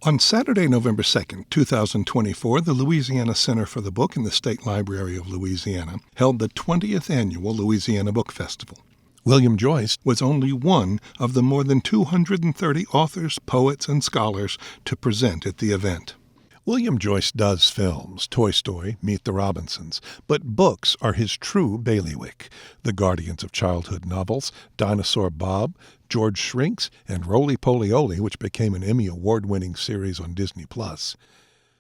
On Saturday, November 2nd, 2024, the Louisiana Center for the Book in the State Library of Louisiana held the 20th Annual Louisiana Book Festival. William Joyce was only one of the more than 230 authors, poets, and scholars to present at the event. William Joyce does films, Toy Story, Meet the Robinsons, but books are his true bailiwick. The Guardians of Childhood Novels, Dinosaur Bob, George Shrinks, and Roly Poly Oly, which became an Emmy Award-winning series on Disney+.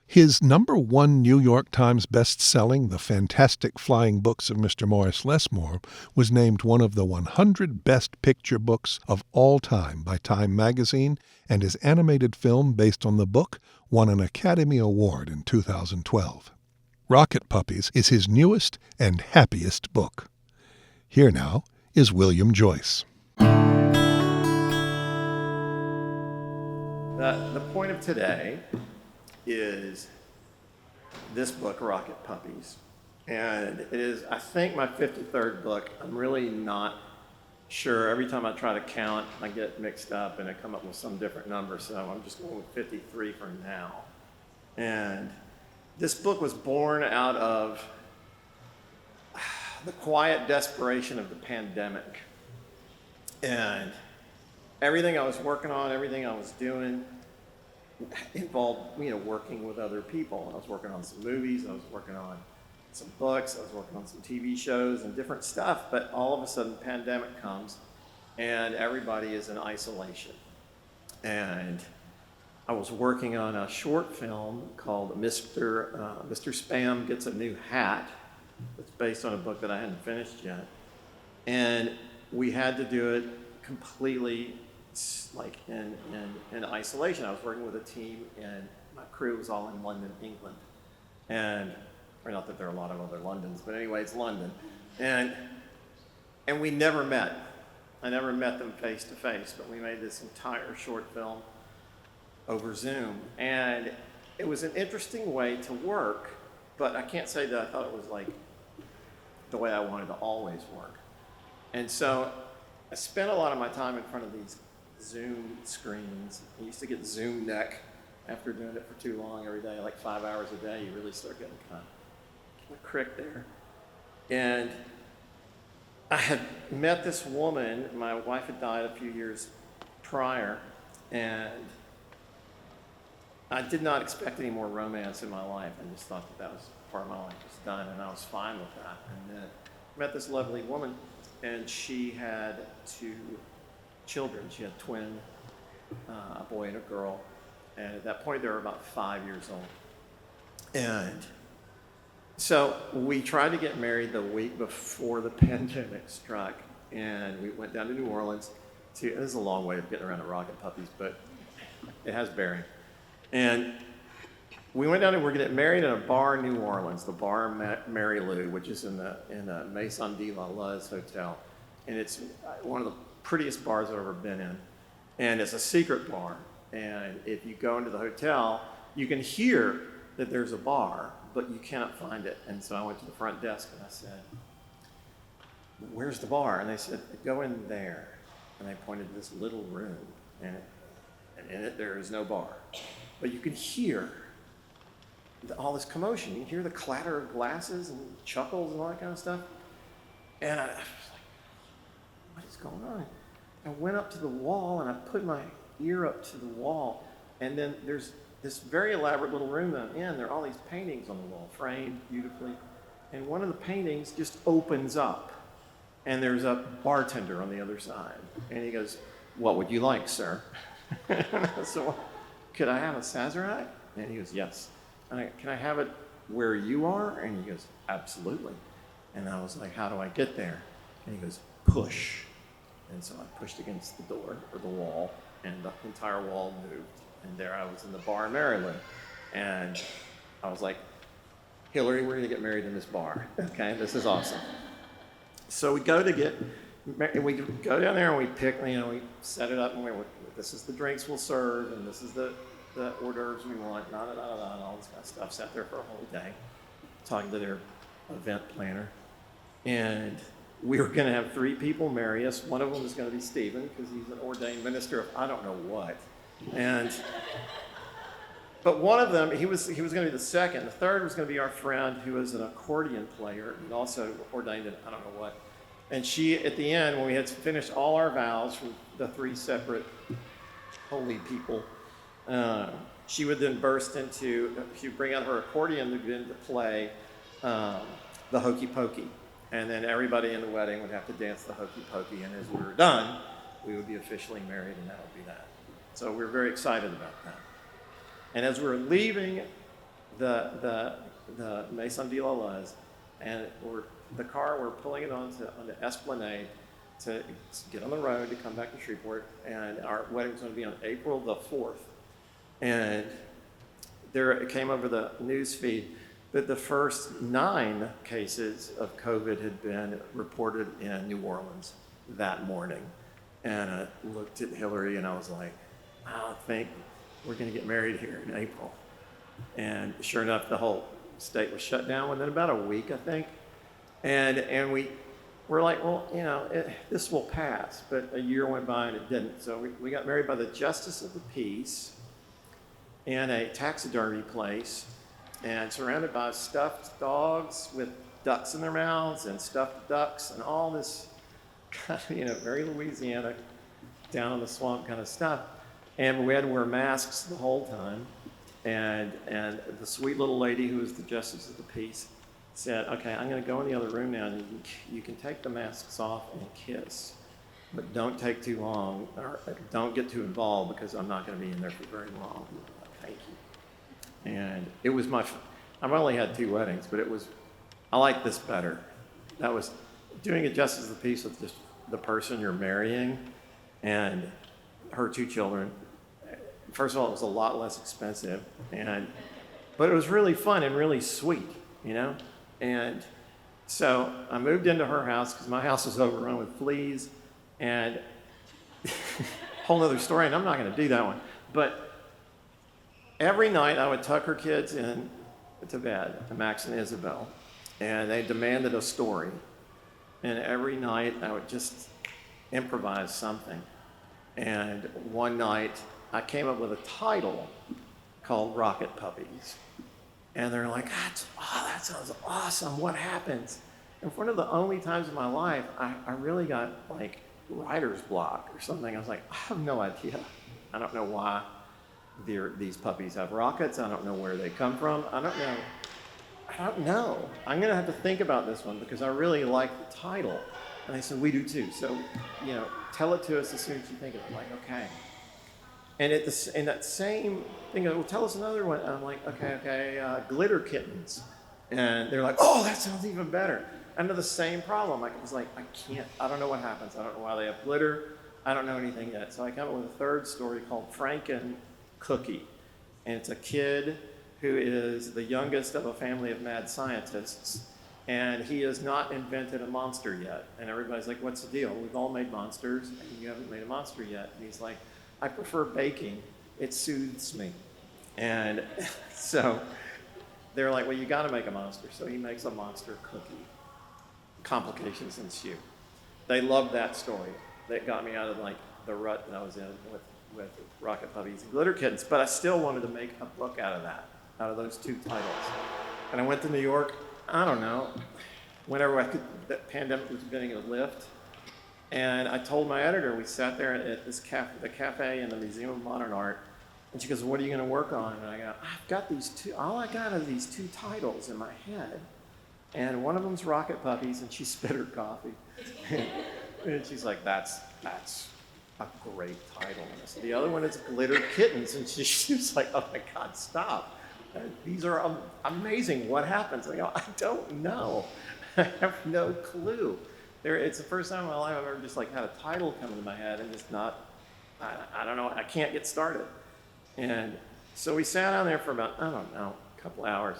His #1 New York Times best-selling The Fantastic Flying Books of Mr. Morris LESSMORE was named one of the 100 best picture books of all time by Time magazine, and his animated film based on the book won an Academy Award in 2012. Rocket Puppies is his newest and happiest book. Here now is William Joyce. The point of today is this book, Rocket Puppies. And it is, I think, my 53rd book. I'm really not sure. Every time I try to count, I get mixed up and I come up with some different number. So I'm just going with 53 for now. And this book was born out of the quiet desperation of the pandemic. And everything I was working on, everything I was doing involved, working with other people. I was working on some movies, I was working on some books, I was working on some TV shows and different stuff, but all of a sudden the pandemic comes and everybody is in isolation. And I was working on a short film called Mr. Spam Gets a New Hat. It's based on a book that I hadn't finished yet. And we had to do it completely like in isolation. I was working with a team and my crew was all in London, England. Or not that there are a lot of other Londons, but anyway, it's London. And we never met. I never met them face to face, but we made this entire short film over Zoom. And it was an interesting way to work, but I can't say that I thought it was like the way I wanted to always work. And so I spent a lot of my time in front of these Zoom screens. I used to get Zoom neck after doing it for too long every day, like 5 hours a day. You really start getting kind of a crick there. And I had met this woman. My wife had died a few years prior, and I did not expect any more romance in my life. I just thought that was part of my life was done, and I was fine with that. And then I met this lovely woman, and she had 2 children. She had twin, a boy and a girl. And at that point, they were about 5 years old. And so we tried to get married the week before the pandemic struck. And we went down to New Orleans. This is a long way of getting around to Rocket Puppies, but it has bearing. And we went down and we're going to get married in a bar in New Orleans, the Bar Mary Lou, which is in the Maison de la Luz Hotel. And it's one of the prettiest bars I've ever been in. And it's a secret bar. And if you go into the hotel, you can hear that there's a bar, but you cannot find it. And so I went to the front desk and I said, "Where's the bar?" And they said, "Go in there." And they pointed to this little room. And in it, there is no bar. But you can hear all this commotion. You can hear the clatter of glasses and chuckles and all that kind of stuff. And I was like, what is going on? I went up to the wall and I put my ear up to the wall. And then there's this very elaborate little room that I'm in. There are all these paintings on the wall, framed beautifully. And one of the paintings just opens up. And there's a bartender on the other side. And he goes, "What would you like, sir?" So, "Could I have a Sazerac?" And he goes, "Yes." "Can I have it where you are?" And he goes, "Absolutely." And I was like, "How do I get there?" And he goes, "Push." And so I pushed against the door or the wall, and the entire wall moved. And there I was in the bar in Maryland. And I was like, "Hillary, we're going to get married in this bar. Okay, this is awesome." So we go down there and we pick, we set it up, and this is the drinks we'll serve, and this is the hors d'oeuvres we want, and all this kind of stuff. Sat there for a whole day talking to their event planner. And we were going to have 3 people marry us. One of them was going to be Stephen, because he's an ordained minister of I don't know what. And But one of them, he was going to be the second. The third was going to be our friend who was an accordion player and also ordained in I don't know what. And she, at the end, when we had finished all our vows from the 3 separate holy people, she would then burst into, she would bring out her accordion to begin to play the hokey pokey. And then everybody in the wedding would have to dance the hokey pokey. And as we were done, we would be officially married, and that would be that. So we were very excited about that. And as we were leaving the Maison de la Les, and we're pulling it on the Esplanade to get on the road to come back to Shreveport, and our wedding was going to be on April the 4th. And it came over the news feed that the first 9 cases of COVID had been reported in New Orleans that morning. And I looked at Hillary and I was like, I think we're going to get married here in April. And sure enough, the whole state was shut down within about a week, I think. And we're like, well, this will pass. But a year went by and it didn't. So we got married by the Justice of the Peace in a taxidermy place and surrounded by stuffed dogs with ducks in their mouths and stuffed ducks and all this kind of, very Louisiana, down in the swamp kind of stuff. And we had to wear masks the whole time. And the sweet little lady who was the Justice of the Peace said, okay, I'm going to go in the other room now, and you can take the masks off and kiss, but don't take too long, or don't get too involved, because I'm not going to be in there for very long. Thank you. And it was I've only had 2 weddings, but I like this better. That was doing a Justice of the Peace with just the person you're marrying and her 2 children. First of all, it was a lot less expensive, but it was really fun and really sweet, And so I moved into her house because my house was overrun with fleas, and whole other story, and I'm not going to do that one. But every night I would tuck her kids in to bed, Max and Isabel, and they demanded a story. And every night I would just improvise something. And one night I came up with a title called Rocket Puppies. And they're like, that sounds awesome. What happens? And one of the only times in my life, I really got like writer's block or something. I was like, I have no idea. I don't know why these puppies have rockets. I don't know where they come from. I don't know. I'm going to have to think about this one because I really like the title. And they said, we do too. So, tell it to us as soon as you think of it. I'm like, okay. And in that same thing, well, tell us another one. I'm like, okay, glitter kittens. And they're like, oh, that sounds even better. Under the same problem. I was like, I don't know what happens. I don't know why they have glitter. I don't know anything yet. So I come up with a third story called Franken Cookie. And it's a kid who is the youngest of a family of mad scientists. And he has not invented a monster yet. And everybody's like, what's the deal? We've all made monsters, and you haven't made a monster yet. And he's like, I prefer baking. It soothes me. And so they're like, well, you got to make a monster. So he makes a monster cookie. Complications ensue. They loved that story. That got me out of like the rut that I was in with Rocket Puppies and Glitter Kittens. But I still wanted to make a book out of those 2 titles. And I went to New York, I don't know, whenever the pandemic was beginning to lift. And I told my editor, we sat there at this the cafe in the Museum of Modern Art, and she goes, what are you going to work on? And I go, I've got these 2, all I got are these 2 titles in my head. And one of them's Rocket Puppies, and she spit her coffee. And she's like, that's a great title. And I said, the other one is Glitter Kittens. And she was like, oh my God, stop. These are amazing. What happens? I go, I don't know. I have no clue. It's the first time in my life I've ever just like had a title come into my head and just not, I don't know, I can't get started. And so we sat down there for about, I don't know, a couple hours.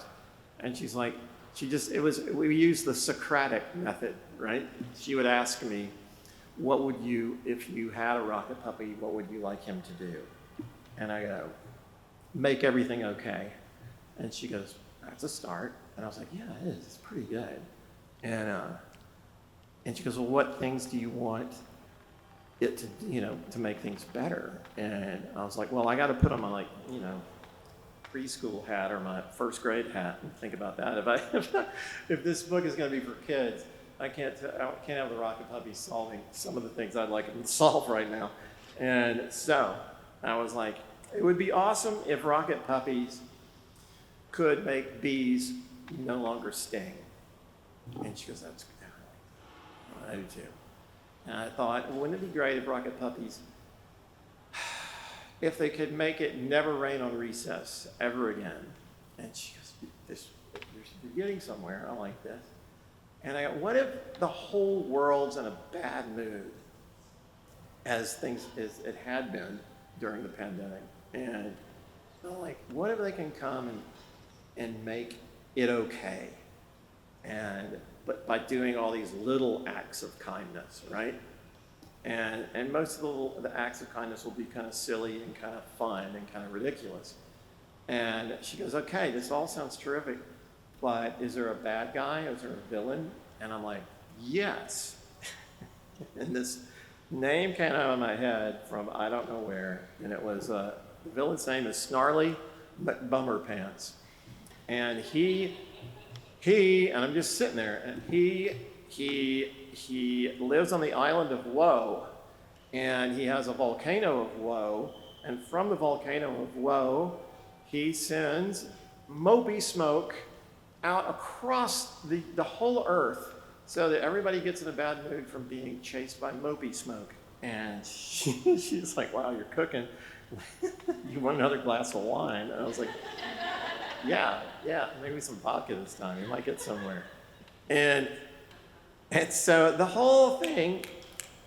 And she's like, we used the Socratic method, right? She would ask me, what would you, if you had a rocket puppy, what would you like him to do? And I go, make everything okay. And she goes, that's a start. And I was like, yeah, it is. It's pretty good. And she goes, well, what things do you want it to, to make things better? And I was like, well, I got to put them on preschool hat or my first grade hat and think about that. If this book is going to be for kids, I can't have the Rocket Puppies solving some of the things I'd like them to solve right now. And so I was like, it would be awesome if Rocket Puppies could make bees no longer sting. And she goes, that's good. I do too. And I thought, wouldn't it be great if Rocket Puppies, if they could make it never rain on recess ever again? And she goes, you're getting somewhere. I like this. And I go, what if the whole world's in a bad mood as it had been during the pandemic? And I'm like, what if they can come and make it okay? But by doing all these little acts of kindness, right? And most of the acts of kindness will be kind of silly and kind of fun and kind of ridiculous. And she goes, okay, this all sounds terrific, but is there a bad guy? Is there a villain? And I'm like, yes. And this name came out of my head from I don't know where, and it was, the villain's name is Snarly McBummerpants. And he, and I'm just sitting there, and he lives on the island of Woe, and he has a volcano of Woe, and from the volcano of Woe, he sends Mopey Smoke out across the whole earth so that everybody gets in a bad mood from being chased by Mopey Smoke. And she's like, wow, you're cooking. You want another glass of wine? And I was like, yeah, maybe some vodka this time. You might get somewhere. And so the whole thing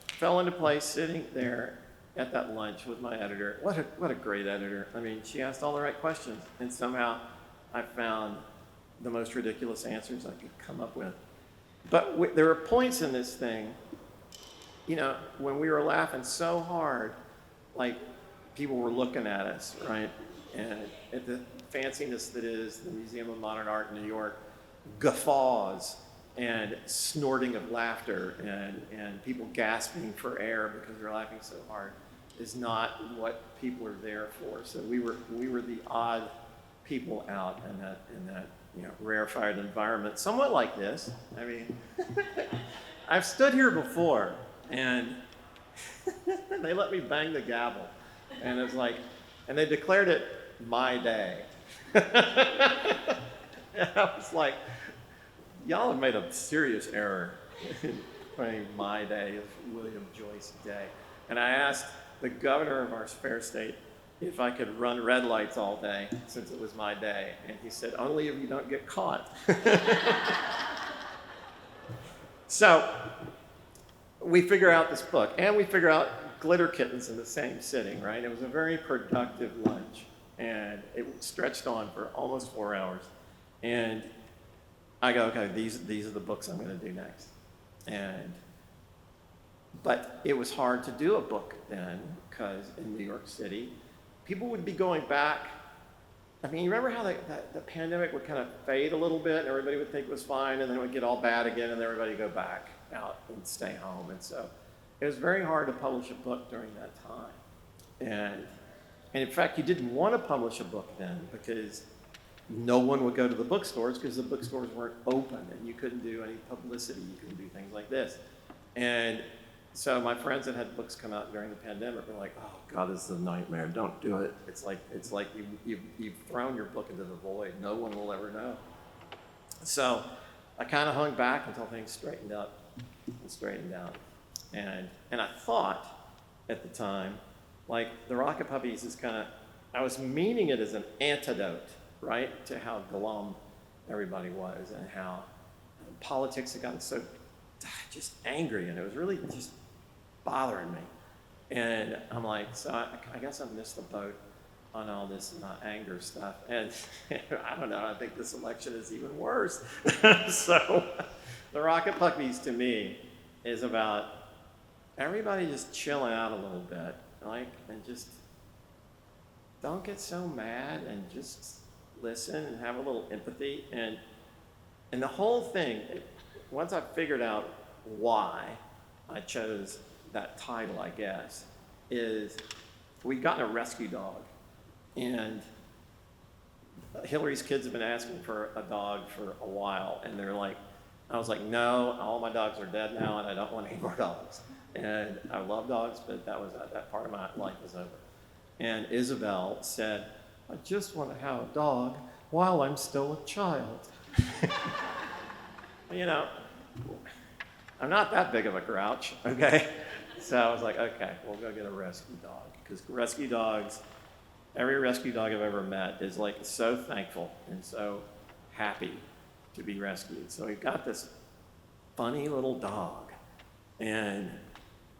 fell into place sitting there at that lunch with my editor. What a great editor. I mean, she asked all the right questions, and somehow I found the most ridiculous answers I could come up with. But there were points in this thing, when we were laughing so hard, like people were looking at us, right? And at the fanciness that is the Museum of Modern Art in New York, guffaws and snorting of laughter and people gasping for air because they're laughing so hard is not what people are there for. So we were the odd people out in that rarefied environment, somewhat like this. I mean, I've stood here before, and they let me bang the gavel, and it's like, and they declared it my day. And I was like, y'all have made a serious error in playing my day of William Joyce Day. And I asked the governor of our fair state if I could run red lights all day since it was my day. And he said, only if you don't get caught. So we figure out this book, and we figure out glitter kittens in the same sitting, right? It was a very productive lunch, and it stretched on for almost 4 hours. And I go, okay, these are the books I'm going to do next. But it was hard to do a book then, because in New York City, people would be going back. I mean, you remember how the pandemic would kind of fade a little bit, and everybody would think it was fine, and then it would get all bad again, and everybody would go back out and stay home. And so it was very hard to publish a book during that time. And in fact, you didn't want to publish a book then because no one would go to the bookstores because the bookstores weren't open, and you couldn't do any publicity. You couldn't do things like this. And so my friends that had books come out during the pandemic were like, oh God, this is a nightmare. Don't do it. It's like you've thrown your book into the void. No one will ever know. So I kind of hung back until things straightened up and straightened out. And I thought at the time, like the Rocket Puppies is kind of, I was meaning it as an antidote, right, to how glum everybody was and how politics had gotten so just angry, and it was really just bothering me. And I'm like, so I guess I missed the boat on all this anger stuff. And I don't know, I think this election is even worse. So the Rocket Puppies to me is about everybody just chilling out a little bit, like, and just don't get so mad and just listen and have a little empathy. And the whole thing, once I figured out why I chose that title, I guess, is we'd gotten a rescue dog. And Hillary's kids have been asking for a dog for a while, and they're like, I was like, no, all my dogs are dead now, and I don't want any more dogs. And I love dogs, but that part of my life is over. And Isabel said, I just want to have a dog while I'm still a child. You know, I'm not that big of a grouch, okay? So I was like, okay, we'll go get a rescue dog. Because rescue dogs, every rescue dog I've ever met is like so thankful and so happy to be rescued. So we got this funny little dog, and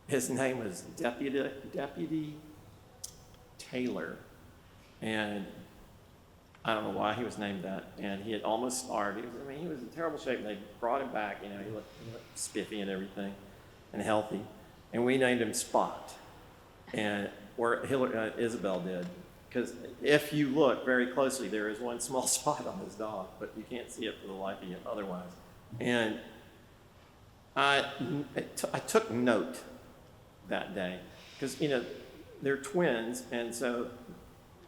his name was Deputy Taylor. And I don't know why he was named that. And he had almost starved. He was in terrible shape. And they brought him back. You know, he looked spiffy and everything and healthy. And we named him Spot. And Isabel did. Because if you look very closely, there is one small spot on this dog, but you can't see it for the life of you otherwise. And I took note that day. Because, you know, they're twins, and so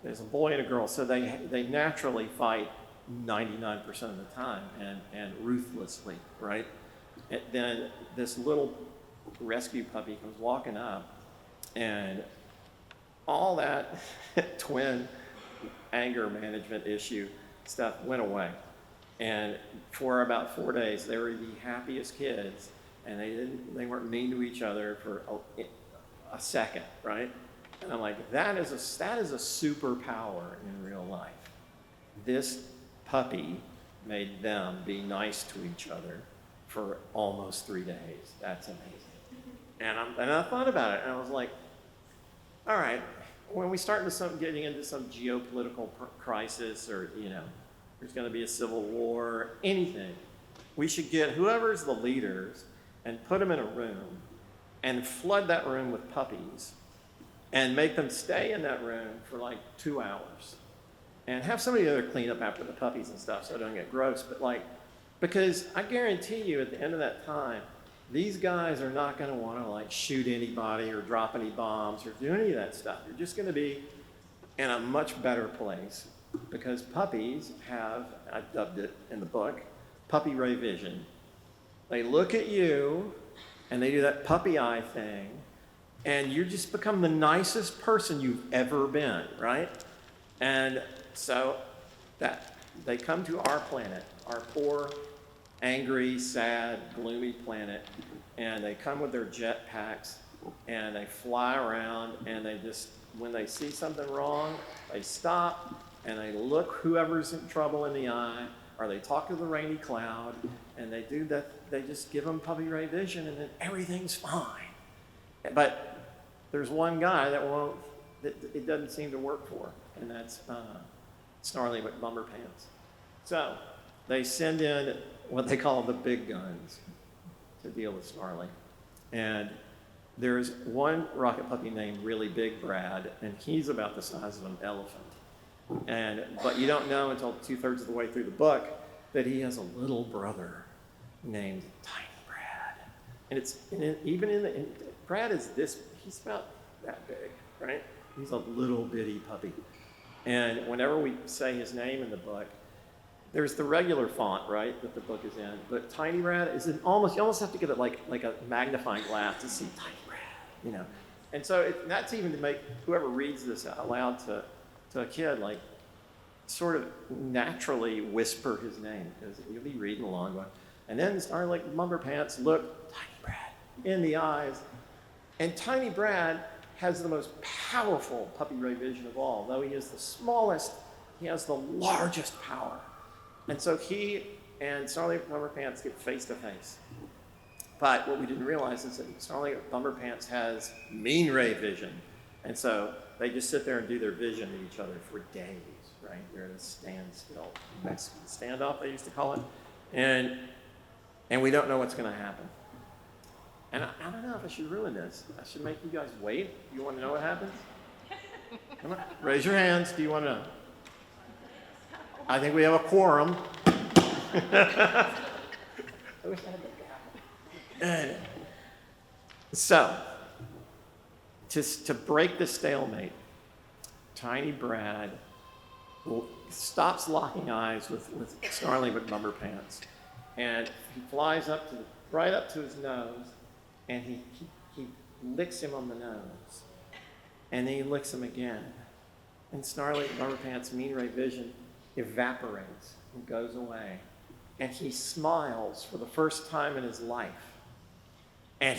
there's a boy and a girl, so they naturally fight 99% of the time and ruthlessly, right? And then this little rescue puppy comes walking up, and all that twin anger management issue stuff went away. And for about 4 days, they were the happiest kids, and they weren't mean to each other for a second, right? And I'm like, that is a superpower in real life. This puppy made them be nice to each other for almost 3 days. That's amazing. And I thought about it, and I was like, all right, when we start getting into some geopolitical crisis, or, you know, there's going to be a civil war, anything, we should get whoever's the leaders and put them in a room and flood that room with puppies and make them stay in that room for like 2 hours and have somebody there clean up after the puppies and stuff so it doesn't get gross. But like, because I guarantee you at the end of that time, these guys are not going to want to like shoot anybody or drop any bombs or do any of that stuff. You're just going to be in a much better place, because puppies have, I dubbed it in the book, puppy ray vision. They look at you and they do that puppy eye thing, and you just become the nicest person you've ever been, right? And so that they come to our planet, our poor, angry, sad, gloomy planet, and they come with their jet packs, and they fly around, and they just, when they see something wrong, they stop, and they look whoever's in trouble in the eye, or they talk to the rainy cloud, and they do that. They just give them puppy ray vision, and then everything's fine. But there's one guy that it doesn't seem to work for, and that's Snarly McBummerpants. So they send in what they call the big guns to deal with Snarly. And there's one rocket puppy named Really Big Brad, and he's about the size of an elephant. But you don't know until 2/3 of the way through the book that he has a little brother named Tiny Brad. And Brad is this, he's about that big, right? He's a little bitty puppy. And whenever we say his name in the book, there's the regular font, right, that the book is in. But Tiny Brad is you almost have to get it like a magnifying glass to see Tiny Brad, you know. And so that's even to make whoever reads this out loud to a kid, like, sort of naturally whisper his name, because you'll be reading along going, and then Snarly McBummerpants look Tiny Brad in the eyes. And Tiny Brad has the most powerful puppy ray vision of all. Though he is the smallest, he has the largest power. And so he and Snarly McBummerpants get face to face. But what we didn't realize is that Snarly McBummerpants has mean ray vision. And so they just sit there and do their vision at each other for days, right? They're at a standstill, Mexican standoff, they used to call it. And we don't know what's going to happen. And I don't know if I should ruin this. I should make you guys wait. You want to know what happens? Come on, raise your hands. Do you want to know? I think we have a quorum. I wish I had the gavel. So, to break the stalemate, Tiny Brad stops locking eyes with Snarly McBummerpants, and he flies right up to his nose, and he licks him on the nose, and then he licks him again, and Snarly McBummerpants' mean ray vision evaporates and goes away, and he smiles for the first time in his life, and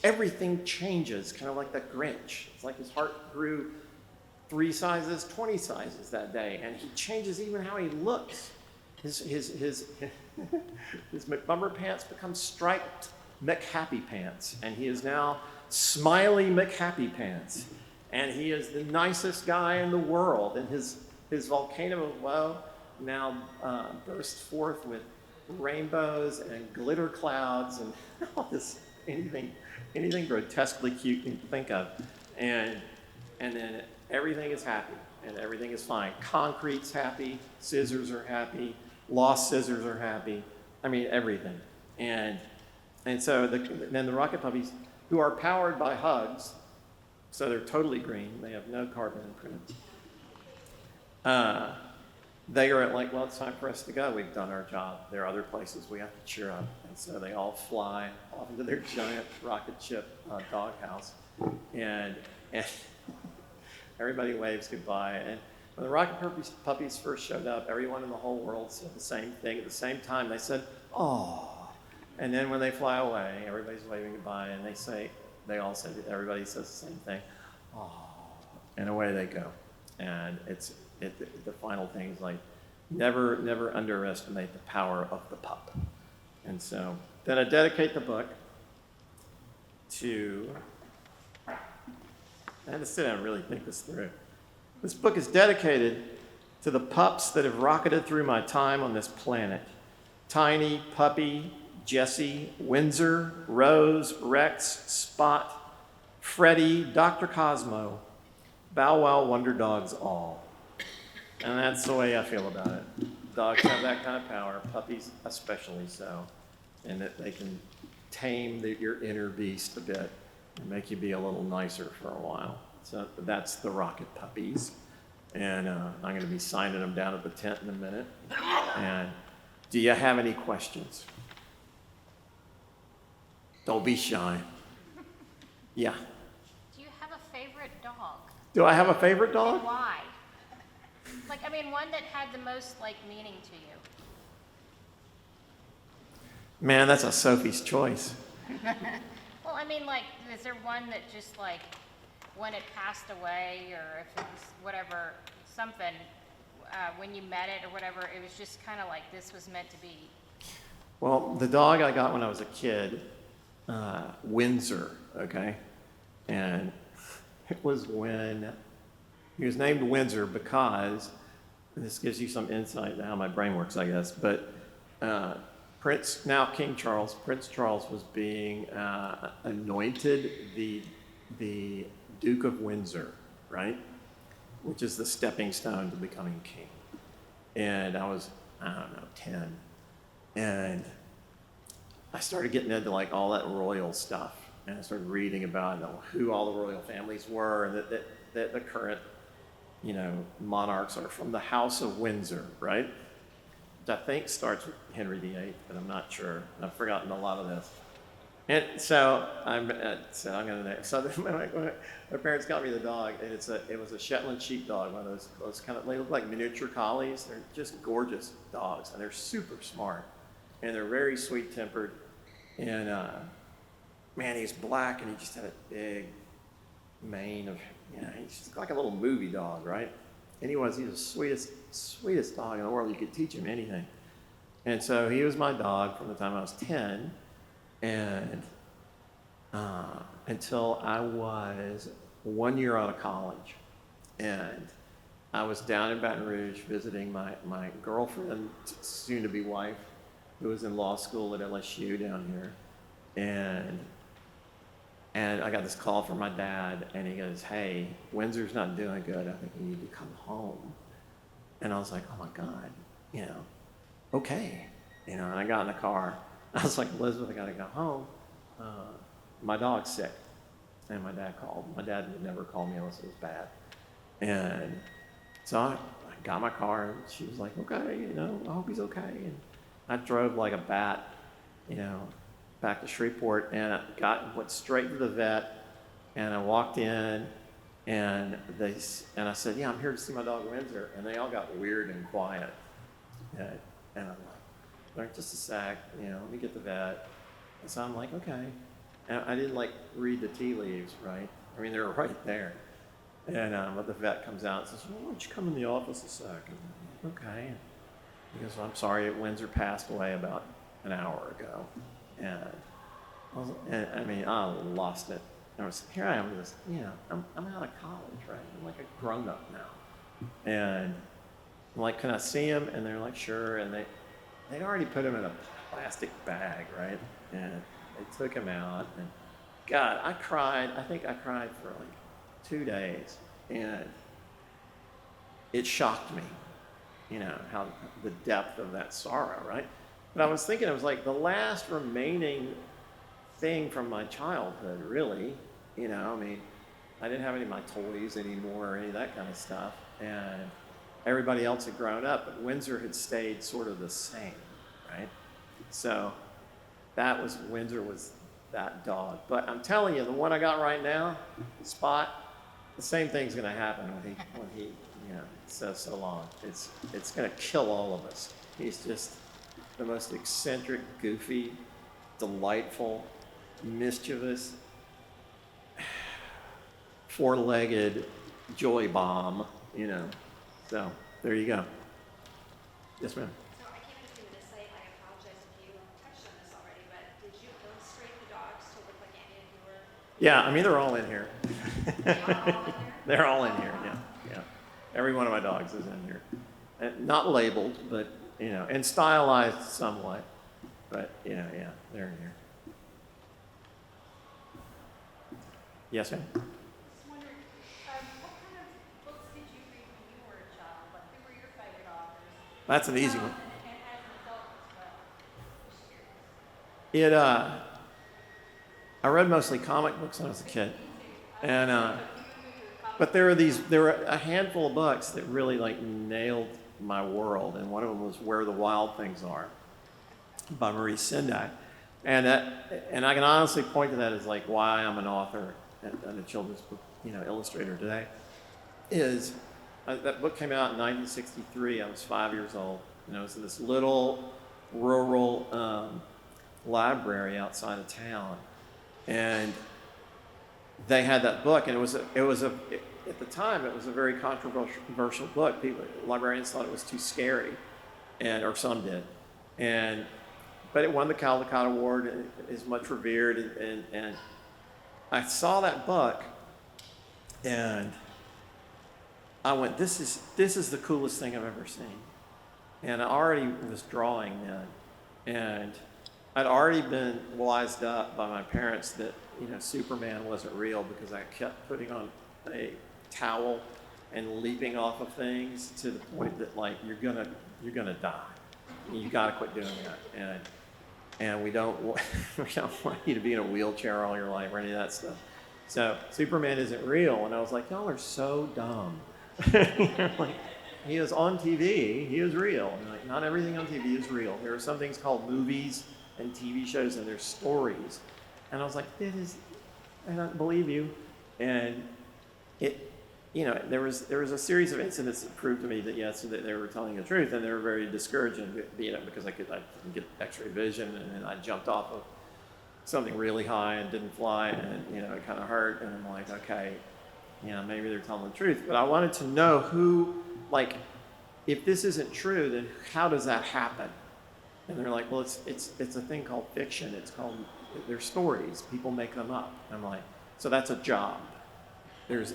everything changes, kind of like the Grinch. It's like his heart grew 3 sizes, 20 sizes that day, and he changes even how he looks. His McBummerpants become striped McHappy Pants, and he is now Smiley McHappy Pants, and he is the nicest guy in the world, and his volcano of woe now bursts forth with rainbows and glitter clouds and all this, anything grotesquely cute you can think of, and then everything is happy and everything is fine. Concrete's happy, scissors are happy, lost scissors are happy. I mean, everything. And so then the Rocket Puppies, who are powered by hugs, so they're totally green, they have no carbon imprint. They are like, well, it's time for us to go. We've done our job. There are other places we have to cheer up. And so they all fly off into their giant rocket ship doghouse. And everybody waves goodbye. And when the Rocket Puppies first showed up, everyone in the whole world said the same thing at the same time. They said, "Oh." And then when they fly away, everybody's waving goodbye, and everybody says the same thing, "Oh." And away they go. And the final thing is like, never underestimate the power of the pup. And so then I dedicate the book to, I had to sit down and really think this through. This book is dedicated to the pups that have rocketed through my time on this planet. Tiny, Puppy, Jessie, Windsor, Rose, Rex, Spot, Freddie, Dr. Cosmo, Bow Wow, Wonder Dogs, all. And that's the way I feel about it. Dogs have that kind of power, puppies especially so, and that they can tame your inner beast a bit and make you be a little nicer for a while. So that's the Rocket Puppies. And I'm going to be signing them down at the tent in a minute. And do you have any questions? Don't be shy. Yeah. Do you have a favorite dog? Do I have a favorite dog? And why? One that had the most, meaning to you. Man, that's a Sophie's choice. Well, is there one that just, when it passed away, or if it was whatever, something, when you met it or whatever, it was just kind of like this was meant to be? Well, the dog I got when I was a kid, Windsor, okay? And it was when he was named Windsor because, this gives you some insight into how my brain works, I guess, but Prince Charles was being anointed the Duke of Windsor, right? Which is the stepping stone to becoming king. And I was, 10. And I started getting into all that royal stuff. And I started reading about who all the royal families were, and that the current, monarchs are from the House of Windsor, right? Which I think starts with Henry VIII, but I'm not sure. I've forgotten a lot of this. And so my parents got me the dog, and it was a Shetland sheepdog, one of those kind of, they look like miniature collies. They're just gorgeous dogs, and they're super smart, and they're very sweet-tempered. And man, he's black, and he just had a big mane of, he's just like a little movie dog, right? And he's the sweetest dog in the world. You could teach him anything. And so he was my dog from the time I was 10, and until I was 1 year out of college. And I was down in Baton Rouge visiting my girlfriend, soon-to-be wife, who was in law school at LSU down here. And I got this call from my dad, and he goes, "Hey, Windsor's not doing good. I think you need to come home." And I was like, "Oh my God, okay." And I got in the car. I was like, "Elizabeth, I gotta go home. My dog's sick." And my dad called. My dad would never call me unless it was bad. And so I got my car, and she was like, okay, you know, I hope he's okay. And I drove like a bat, you know, back to Shreveport, and I went straight to the vet, and I walked in, and I said, yeah, I'm here to see my dog Windsor, and they all got weird and quiet. And I'm like, just a sec, you know, let me get the vet. And so I'm like, okay. And I didn't like read the tea leaves, right? I mean, they were right there. And but the vet comes out and says, well, why don't you come in the office a sec? And I'm like, okay. And he goes, well, I'm sorry, Windsor passed away about an hour ago. And I mean, I lost it. Here I am, just, you know, I'm out of college, right? I'm like a grown up now. And I'm like, can I see him? And they're like, sure. And they'd already put him in a plastic bag, right? And they took him out. And God, I cried. I think I cried for like 2 days. And it shocked me, you know, how the depth of that sorrow, right? But I was thinking, it was like the last remaining thing from my childhood, really. You know, I mean, I didn't have any of my toys anymore or any of that kind of stuff. And everybody else had grown up, but Windsor had stayed sort of the same, right? So Windsor was that dog. But I'm telling you, the one I got right now, Spot, the same thing's gonna happen when he you know, says so long. It's gonna kill all of us. He's just the most eccentric, goofy, delightful, mischievous, four-legged joy bomb, you know. So there you go. Yes, ma'am. So I came into the site. I apologize if you touched on this already, but did you illustrate the dogs to look like any of your? Yeah, I mean, they're all in here. They are all in there? They're all in here. Yeah. Every one of my dogs is in here. Not labeled, but you know, and stylized somewhat. But yeah, they're in here. Yes, ma'am. Just wondering, what kind of books did you read when you were a child? Like, who were your favorite authors? That's an easy one. And as an adult as well. Just curious. I read mostly comic books when I was a kid, and but there were a handful of books that really like nailed my world, and one of them was Where the Wild Things Are by Marie Sendak, and I can honestly point to that as like why I'm an author and a children's book, you know, illustrator today. Is that book came out in 1963. I was 5 years old, and I was in this little rural library outside of town, and they had that book, and at the time it was a very controversial book. Librarians thought it was too scary, or some did, but it won the Caldecott Award and is much revered. And I saw that book, and I went, "This is the coolest thing I've ever seen." And I already was drawing then, and I'd already been wised up by my parents that, you know, Superman wasn't real because I kept putting on a towel and leaping off of things to the point that like you're gonna die. You gotta quit doing that, and we don't want you to be in a wheelchair all your life or any of that stuff. So Superman isn't real, and I was like, y'all are so dumb. Like, he is on TV, he is real. And like, not everything on TV is real. There are some things called movies and TV shows, and there's stories. And I was like, I don't believe you. And it, you know, there was a series of incidents that proved to me that yes, that they were telling the truth, and they were very discouraging, you know, because I didn't get X-ray vision, and then I jumped off of something really high and didn't fly, and you know, it kind of hurt, and I'm like, okay, you know, maybe they're telling the truth. But I wanted to know who, like, if this isn't true, then how does that happen? And they're like, well, it's a thing called fiction. They're stories. People make them up. And I'm like, so that's a job. There's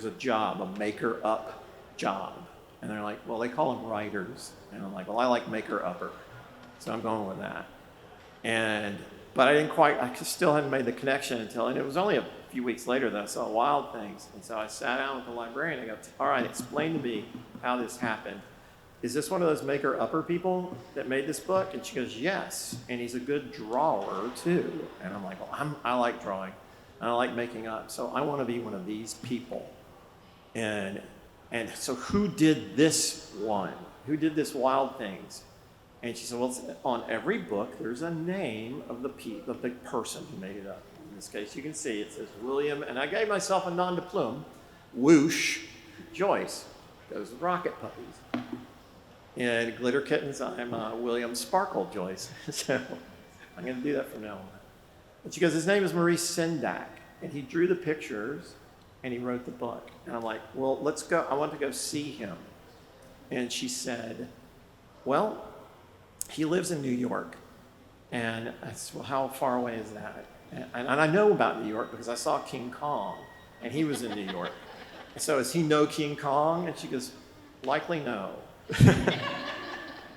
a job, a maker-up job. And they're like, well, they call them writers. And I'm like, well, I like maker-upper. So I'm going with that. But I still hadn't made the connection and it was only a few weeks later that I saw Wild Things. And so I sat down with the librarian and I go, all right, explain to me how this happened. Is this one of those maker-upper people that made this book? And she goes, yes, and he's a good drawer too. And I'm like, well, I like drawing, and I like making up, so I want to be one of these people. And And so who did this one? Who did this Wild Things? And she said, well, on every book, there's a name of the person who made it up. In this case, you can see it says William, and I gave myself a nom de plume, Whoosh, Joyce. Those are Rocket Puppies. And Glitter Kittens, I'm William Sparkle Joyce. So I'm going to do that from now on. And she goes, his name is Maurice Sendak, and he drew the pictures, and he wrote the book. And I'm like, well, let's go. I want to go see him. And she said, well, he lives in New York. And I said, well, how far away is that? And I know about New York because I saw King Kong, and he was in New York. So does he know King Kong? And she goes, likely no.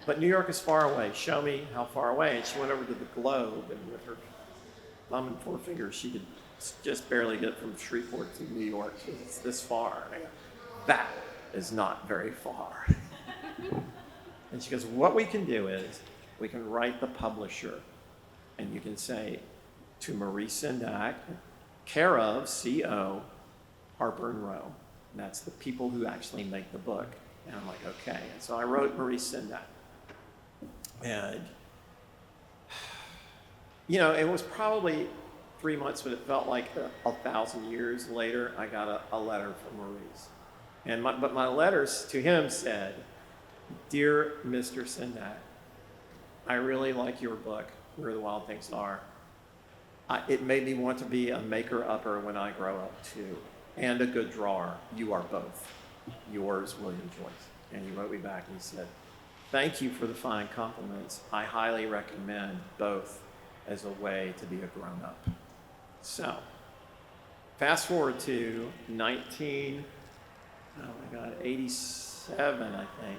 But New York is far away. Show me how far away. And she went over to the globe, and with her thumb and forefinger, she could just barely get from Shreveport to New York. She goes, it's this far. And I go, that is not very far. And she goes, what we can do is we can write the publisher, and you can say to Maurice Sendak, care of C.O. Harper and Row. And that's the people who actually make the book. And I'm like, okay. And so I wrote Maurice Sendak. And, you know, it was probably 3 months, but it felt like 1,000 years later, I got a letter from Maurice. But my letters to him said, dear Mr. Sendak, I really like your book, Where the Wild Things Are. It made me want to be a maker-upper when I grow up, too, and a good drawer. You are both. Yours, William Joyce. And he wrote me back and he said, thank you for the fine compliments. I highly recommend both as a way to be a grown-up. So, fast forward to 87, I think.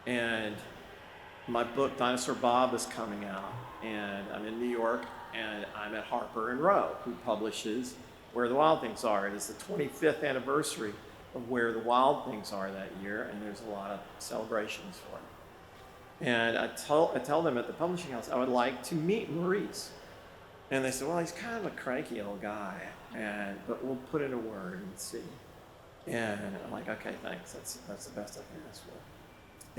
And my book, Dinosaur Bob, is coming out. And I'm in New York, and I'm at Harper and Row, who publishes Where the Wild Things Are. It is the 25th anniversary of Where the Wild Things Are that year, and there's a lot of celebrations for it. And I tell them at the publishing house, I would like to meet Maurice. And they said, well, he's kind of a cranky old guy, but we'll put in a word and see. And I'm like, okay, thanks. That's the best I can ask for.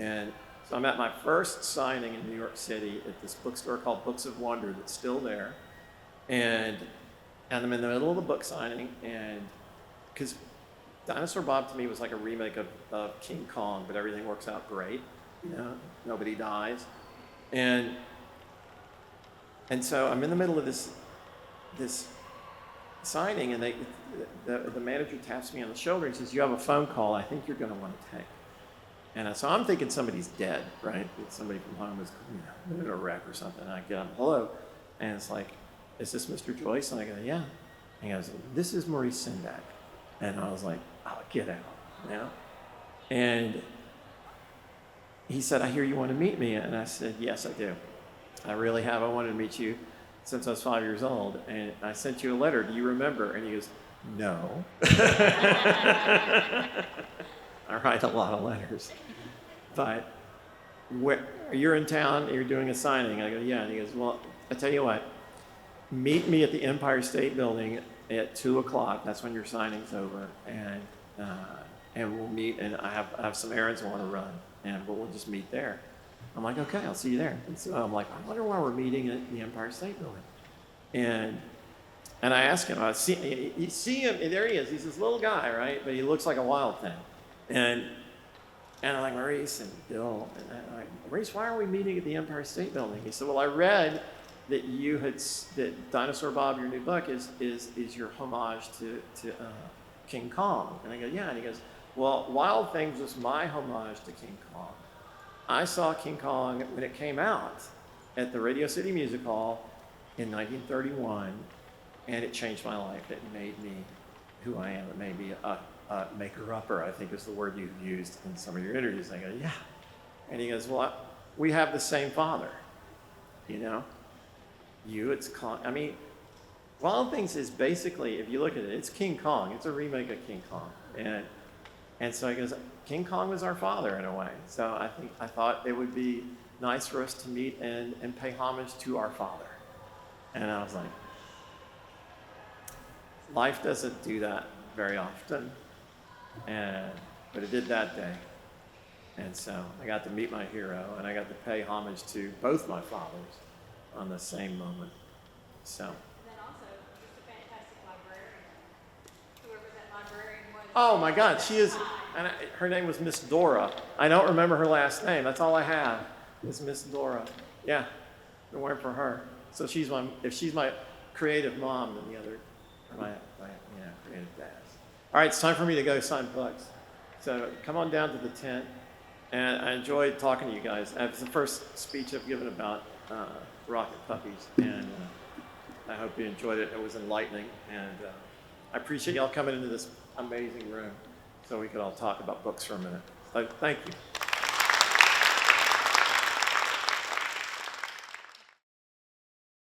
And so I'm at my first signing in New York City at this bookstore called Books of Wonder that's still there. And I'm in the middle of the book signing, and because Dinosaur Bob to me was like a remake of King Kong, but everything works out great. You know, nobody dies. And so I'm in the middle of this signing, and the manager taps me on the shoulder and says, you have a phone call I think you're going to want to take. And so I'm thinking somebody's dead, right? Somebody from home is in a wreck or something. And I get on, hello. And it's like, is this Mr. Joyce? And I go, yeah. And he goes, this is Maurice Sendak. And I was like, oh, get out, you know? And he said, I hear you want to meet me. And I said, yes, I do. I really have. I wanted to meet you since I was 5 years old. And I sent you a letter. Do you remember? And he goes, no. I write a lot of letters. But you're in town, you're doing a signing. I go, yeah. And he goes, well, I tell you what, meet me at the Empire State Building at 2 o'clock. That's when your signing's over. And we'll meet, and I have some errands I want to run. But we'll just meet there. I'm like, okay, I'll see you there. And so I'm like, I wonder why we're meeting at the Empire State Building. And I ask him, you see him, there he is. He's this little guy, right? But he looks like a wild thing. And I'm like, Maurice and Bill, and I'm like, Maurice, why are we meeting at the Empire State Building? He said, well, I read that that Dinosaur Bob, your new book, is your homage to King Kong. And I go, yeah. And he goes, well, Wild Things was my homage to King Kong. I saw King Kong when it came out at the Radio City Music Hall in 1931, and it changed my life. It made me who I am. It made me a maker-upper, I think is the word you've used in some of your interviews. I go, yeah. And he goes, well, we have the same father, you know? It's Kong. I mean, Wild Things is basically, if you look at it, it's King Kong. It's a remake of King Kong. And so he goes, King Kong was our father in a way. So I thought it would be nice for us to meet and pay homage to our father. And I was like, life doesn't do that very often. but it did that day. And so I got to meet my hero, and I got to pay homage to both my fathers on the same moment. So. And then also, just a fantastic librarian. Whoever that librarian was. Oh my God, she is, and her name was Miss Dora. I don't remember her last name. That's all I have is Miss Dora. Yeah, if it weren't for her. So if she's my creative mom, then the other are my creative dads. All right, it's time for me to go sign books. So come on down to the tent. And I enjoyed talking to you guys. It's the first speech I've given about Rocket Puppies, and I hope you enjoyed it. It was enlightening, and I appreciate y'all coming into this amazing room so we could all talk about books for a minute. So thank you.